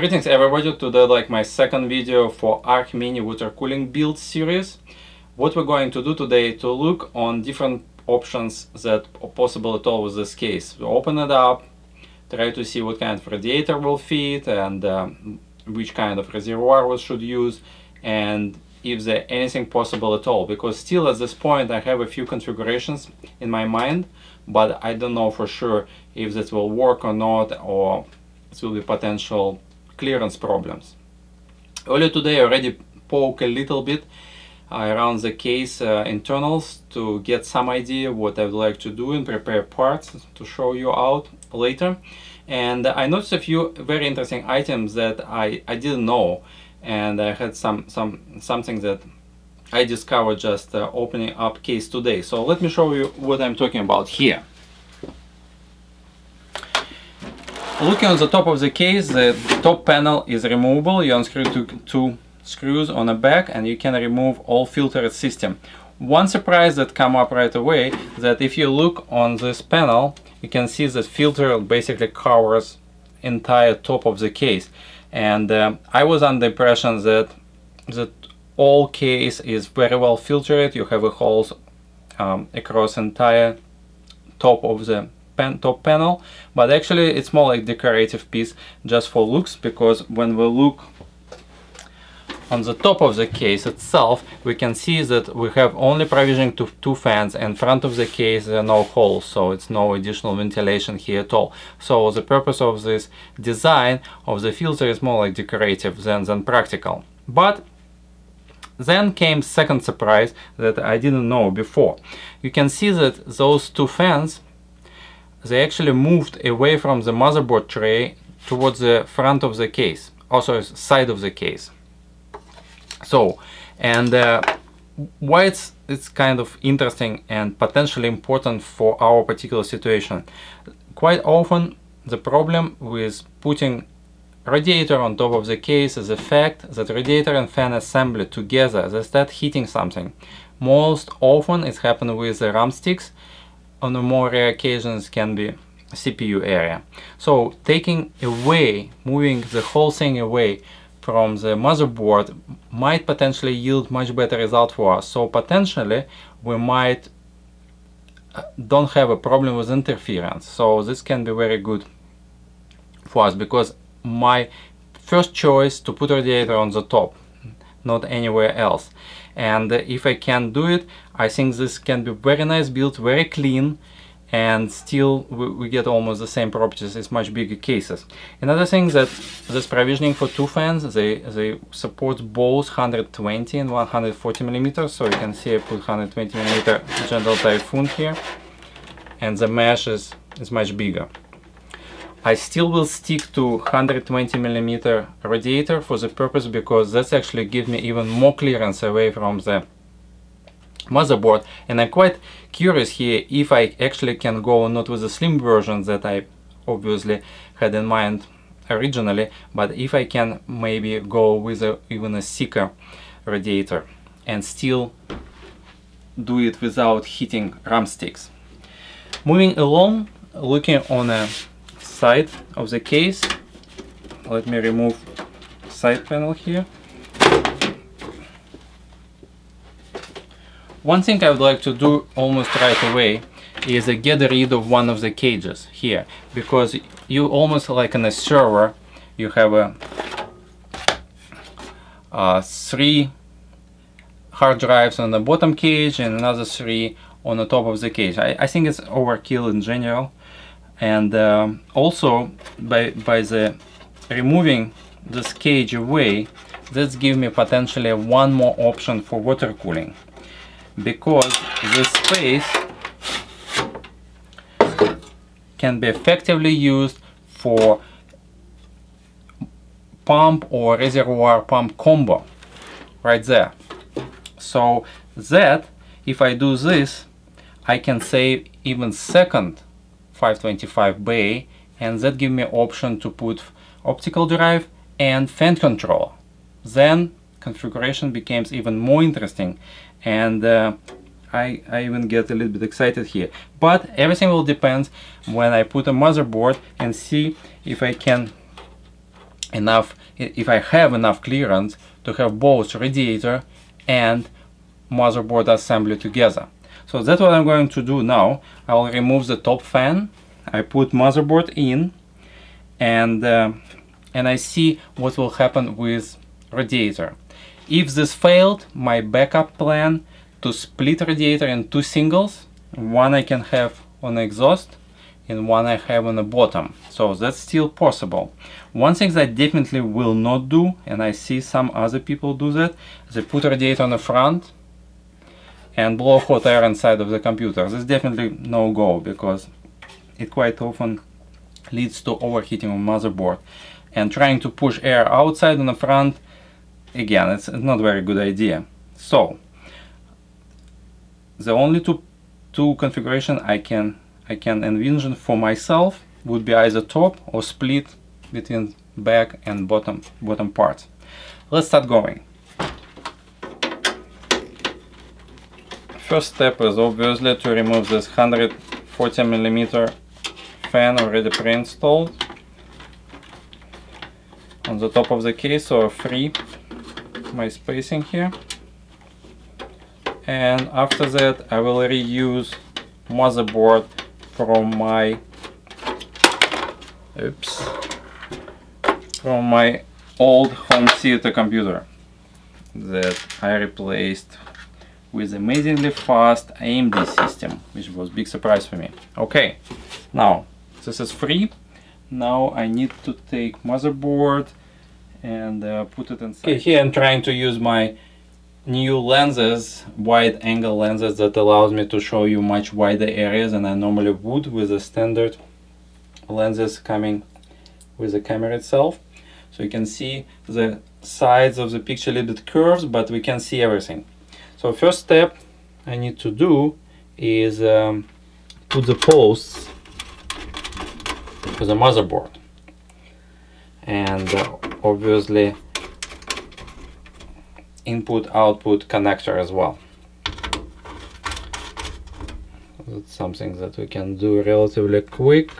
Greetings everybody, today like my second video for Arc Mini water cooling build series. What we're going to do today to look on different options that are possible at all with this case. We open it up, try to see what kind of radiator will fit and which kind of reservoir we should use, and if there's anything possible at all, because still at this point I have a few configurations in my mind, but I don't know for sure if that will work or not, or it will be potential clearance problems. Earlier today I already poked a little bit around the case internals to get some idea what I would like to do and prepare parts to show you out later. And I noticed a few very interesting items that I didn't know, and I had something that I discovered just opening up case today. So let me show you what I'm talking about here. Looking on the top of the case, the top panel is removable. You unscrew two screws on the back and you can remove all filtered system. One surprise that come up right away, that if you look on this panel, you can see that filter basically covers entire top of the case. And I was under the impression that all case is very well filtered. You have a holes across entire top of the top panel, but actually it's more like decorative piece just for looks, because when we look on the top of the case itself, we can see that we have only provision to two fans, and front of the case there are no holes, so it's no additional ventilation here at all. So the purpose of this design of the filter is more like decorative than practical. But then came second surprise that I didn't know before. You can see that those two fans, they actually moved away from the motherboard tray towards the front of the case, also side of the case. So, and why it's kind of interesting and potentially important for our particular situation. Quite often the problem with putting radiator on top of the case is the fact that radiator and fan assembly together, they start heating something. Most often it happens with the RAM sticks. On the more rare occasions can be CPU area. So taking away, moving the whole thing away from the motherboard might potentially yield much better result for us. So potentially we might don't have a problem with interference. So this can be very good for us, because my first choice to put radiator on the top, not anywhere else. And if I can do it, I think this can be very nice build, very clean, and still we get almost the same properties as much bigger cases. Another thing that this provisioning for two fans, they support both 120 and 140 millimeters. So you can see I put 120 millimeter Gentle Typhoon here, and the mesh is much bigger. I still will stick to 120 millimeter radiator for the purpose, because that's actually give me even more clearance away from the motherboard. And I'm quite curious here if I actually can go not with the slim version that I obviously had in mind originally, but if I can maybe go with even a thicker radiator and still do it without heating RAM sticks. Moving along, looking on a side of the case, let me remove side panel here. One thing I would like to do almost right away is get rid of one of the cages here, because you almost like in a server, you have three hard drives on the bottom cage and another three on the top of the cage. I think it's overkill in general. And also by the removing this cage away, that's give me potentially one more option for water cooling, because this space can be effectively used for pump or reservoir pump combo right there. So that if I do this, I can save even second 525 bay, and that give me option to put optical drive and fan control. Then configuration becomes even more interesting, and I even get a little bit excited here. But everything will depend when I put a motherboard and see if I can enough, if I have enough clearance to have both radiator and motherboard assembly together. So that's what I'm going to do now. I'll remove the top fan, I put motherboard in, and I see what will happen with radiator. If this failed, my backup plan to split radiator in two singles, one I can have on the exhaust and one I have on the bottom. So that's still possible. One thing that I definitely will not do, and I see some other people do that, they put radiator on the front and blow hot air inside of the computer. This is definitely no go, because it quite often leads to overheating of motherboard. And trying to push air outside on the front, again, it's not a very good idea. So the only two configuration I can envision for myself would be either top or split between back and bottom parts. Let's start going. First step is obviously to remove this 140mm fan already pre-installed on the top of the case, so free my spacing here. And after that I will reuse motherboard from my old home theater computer that I replaced with amazingly fast AMD system, which was a big surprise for me. Okay, now this is free. Now I need to take motherboard and put it inside. Okay, here I'm trying to use my new lenses, wide angle lenses, that allows me to show you much wider areas than I normally would with the standard lenses coming with the camera itself. So you can see the sides of the picture a little bit curves, but we can see everything. So first step I need to do is put the posts to the motherboard, and obviously input-output connector as well. That's something that we can do relatively quick.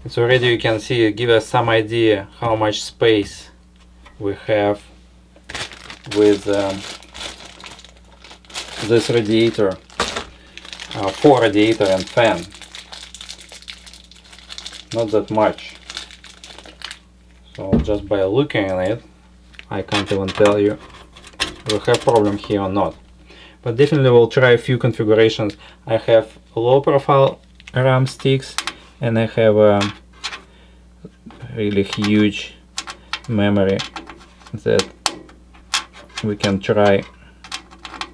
It's already, you can see, give us some idea how much space we have with this radiator, for radiator and fan. Not that much. So just by looking at it, I can't even tell you if we have problem here or not. But definitely we'll try a few configurations. I have low profile RAM sticks, and I have a really huge memory that we can try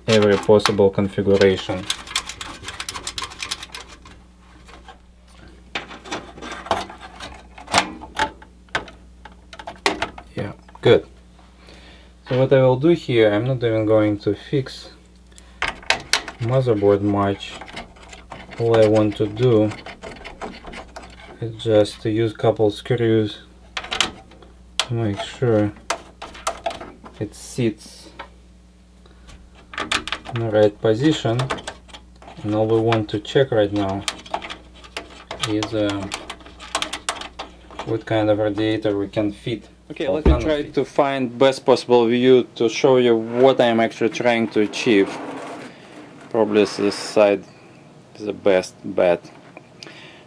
every possible configuration. Yeah, good. So what I will do here, I'm not even going to fix motherboard much. All I want to do is just to use a couple screws to make sure it sits in the right position. And all we want to check right now is what kind of radiator we can fit. Okay, let me try to find best possible view to show you what I'm actually trying to achieve. Probably this side is the best bet.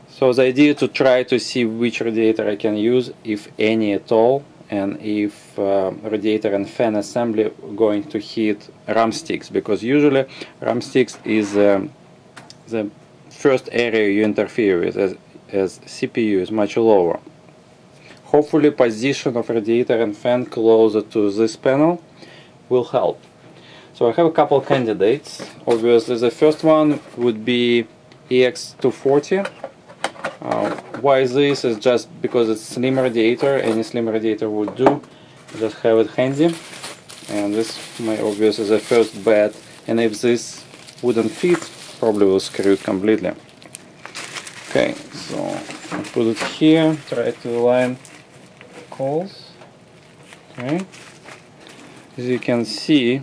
So the idea to try to see which radiator I can use, if any at all, and if radiator and fan assembly going to hit RAM sticks, because usually RAM sticks is the first area you interfere with, as CPU is much lower. Hopefully position of radiator and fan closer to this panel will help. So I have a couple candidates. Obviously the first one would be EX240. Why this is just because it's slim radiator. Any slim radiator would do. Just have it handy, and this my obvious is the first bet. And if this wouldn't fit, probably will screw it completely. Okay, so I put it here. Try to align coils. Okay, as you can see,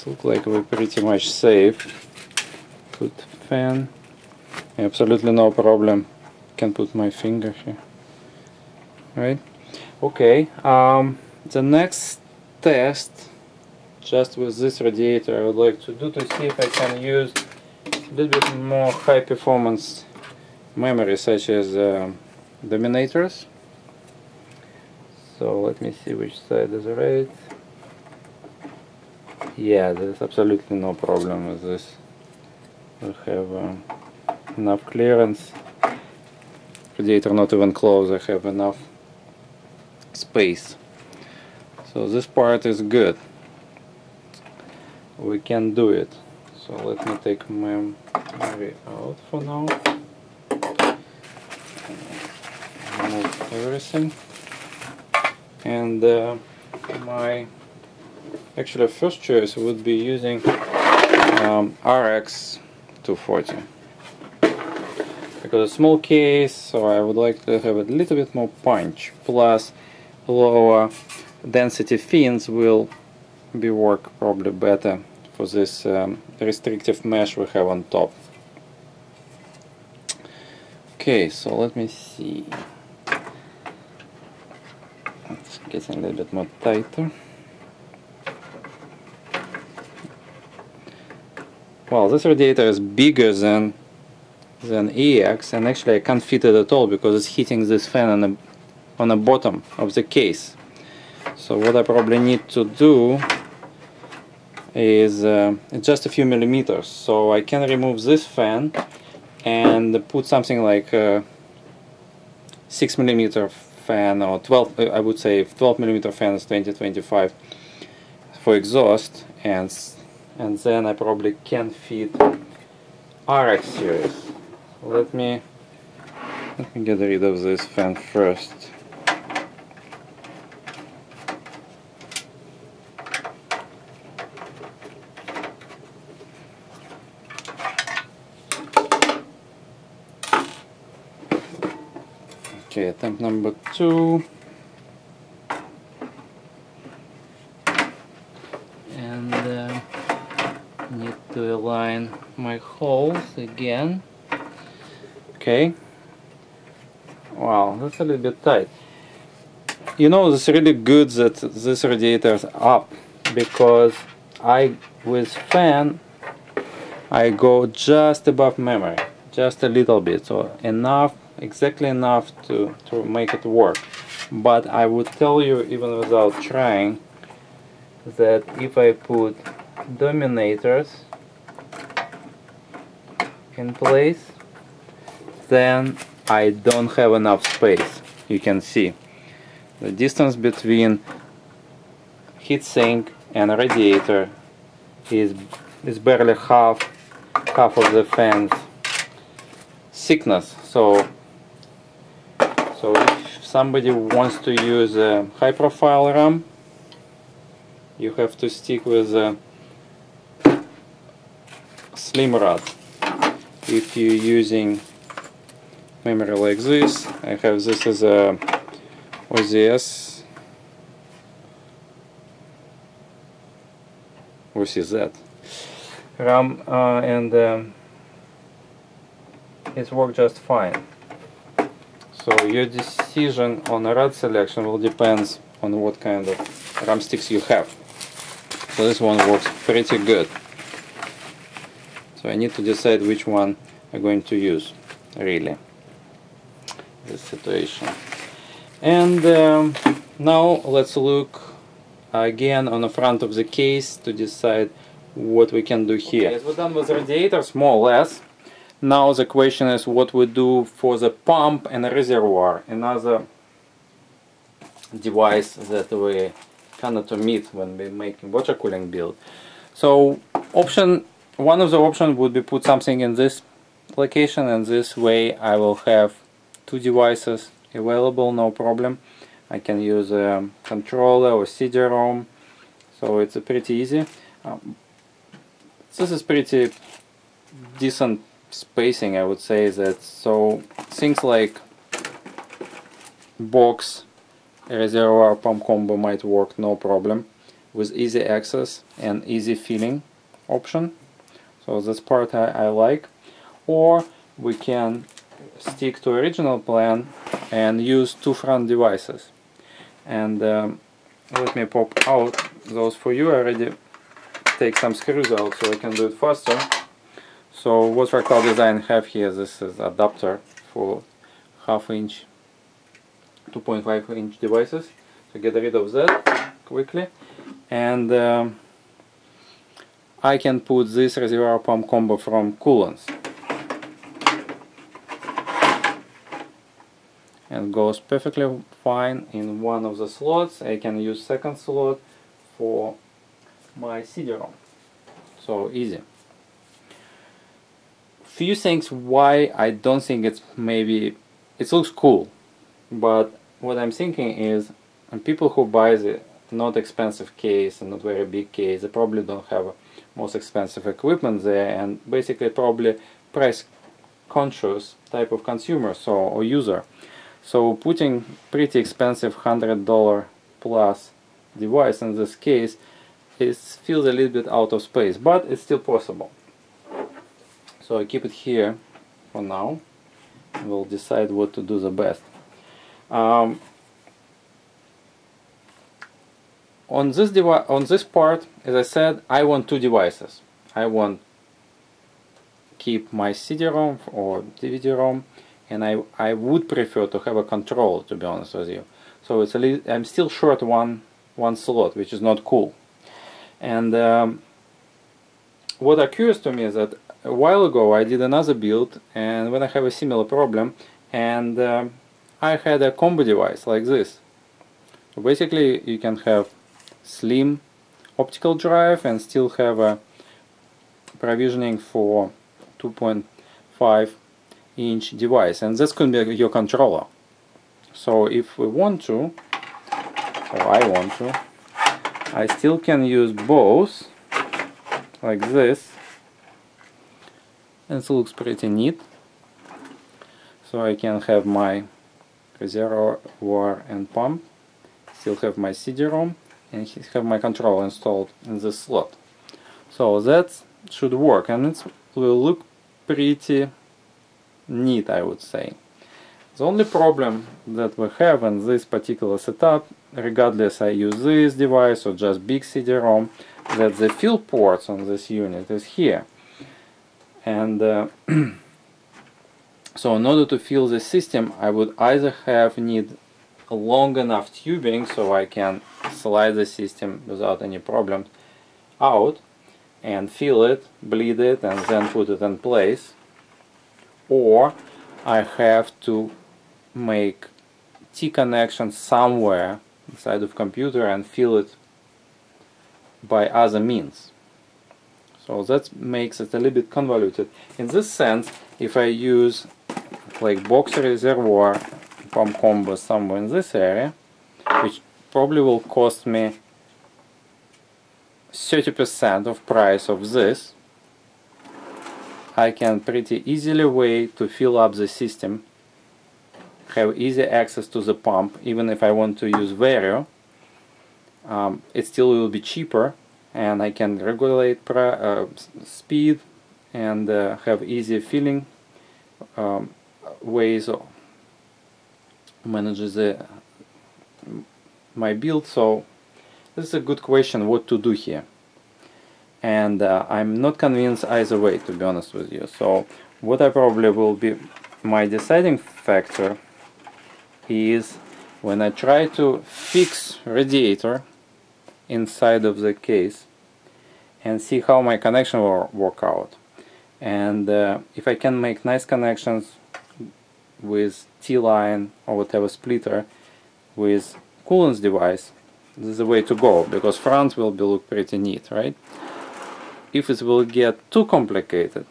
Looks like we're pretty much safe. Put fan. Absolutely no problem. Can put my finger here. Right? Okay. The next test, just with this radiator, I would like to do to see if I can use a little bit more high performance memory, such as dominators. So let me see which side is right. Yeah, there's absolutely no problem with this. We have enough clearance. Radiator not even close, I have enough space. So this part is good. We can do it. So let me take memory out for now. Remove everything. And my actually first choice would be using RX 240. Because a small case, so I would like to have a little bit more punch. Plus lower density fins will be work probably better for this restrictive mesh we have on top. Okay, so let me see. It's getting a little bit more tighter. Well, this radiator is bigger than EX, and actually I can't fit it at all because it's hitting this fan on the bottom of the case. So what I probably need to do is just a few millimeters. So I can remove this fan and put something like a 6mm fan, or 12, I would say 12mm fan is 20-25 for exhaust, and then I probably can fit RX series. Let me get rid of this fan first. Okay, attempt number 2. And need to align my holes again. Okay. Wow, that's a little bit tight. You know, it's really good that this radiator is up, because with fan I go just above memory, just a little bit, so enough, exactly enough to make it work. But I would tell you, even without trying, that if I put dominators in place, then I don't have enough space. You can see the distance between heatsink and radiator is barely half of the fan's thickness. So if somebody wants to use a high profile RAM, you have to stick with a slim rod. If you're using memory like this, I have this as a OZS. What is that? RAM, and it's worked just fine. So your decision on a rod selection will depend on what kind of RAM sticks you have. So this one works pretty good. So I need to decide which one I'm going to use, really, this situation. And now let's look again on the front of the case to decide what we can do here. Okay, we're done with radiators, more or less. Now the question is what we do for the pump and the reservoir, another device that we cannot omit when we're making water cooling build. So one of the options would be put something in this location, and this way I will have two devices available, no problem. I can use a controller or CD-ROM, so it's pretty easy. This is pretty decent spacing, I would say. That so things like box reservoir pump combo might work, no problem. with easy access and easy filling option. So this part I like. Or we can stick to original plan and use two front devices. And let me pop out those for you. I already take some screws out so I can do it faster. So what Fractal Design have here, this is adapter for 1/2 inch, 2.5 inch devices. So get rid of that quickly. And I can put this reservoir pump combo from coolants. And goes perfectly fine in one of the slots. I can use second slot for my CD-ROM. So easy. Few things why I don't think it's maybe, it looks cool, but what I'm thinking is, and people who buy the not expensive case and not very big case, they probably don't have most expensive equipment there, and basically probably price conscious type of consumer, so, or user. So putting pretty expensive $100 plus device in this case, it feels a little bit out of space, but it's still possible. So I keep it here for now. We'll decide what to do the best. On this part, as I said, I want two devices. I want keep my CD-ROM or DVD-ROM, and I would prefer to have a controller, to be honest with you. So it's a little, I'm still short one slot, which is not cool. And what occurs to me is that a while ago I did another build, and when I have a similar problem, and I had a combo device like this. So basically you can have slim optical drive and still have a provisioning for 2.5 inch device, and this could be your controller. So if we want to, or I want to, I still can use both like this. It looks pretty neat. So I can have my reservoir and pump, still have my CD-ROM, and have my controller installed in this slot. So that should work, and it will look pretty neat, I would say. The only problem that we have in this particular setup, regardless I use this device or just big CD-ROM, that the fill ports on this unit is here. And so in order to fill the system, I would either need a long enough tubing so I can slide the system without any problem out and fill it, bleed it, and then put it in place, or I have to make T-connection somewhere inside of computer and fill it by other means. So that makes it a little bit convoluted. In this sense, if I use like box reservoir pump combo somewhere in this area, which probably will cost me 30% of price of this, I can pretty easily way to fill up the system, have easy access to the pump. Even if I want to use Vario, it still will be cheaper, and I can regulate speed and have easy filling ways of manage my build. So this is a good question what to do here, and I'm not convinced either way, to be honest with you. So what I probably will be my deciding factor is when I try to fix radiator inside of the case and see how my connection will work out, and if I can make nice connections with T-line or whatever splitter with coolants device, this is the way to go, because front will be look pretty neat, right? If it will get too complicated,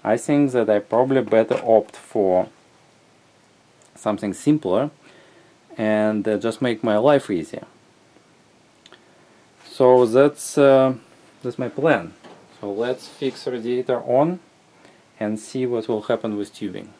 I think that I probably better opt for something simpler and just make my life easier. So that's my plan. So let's fix radiator on and see what will happen with tubing.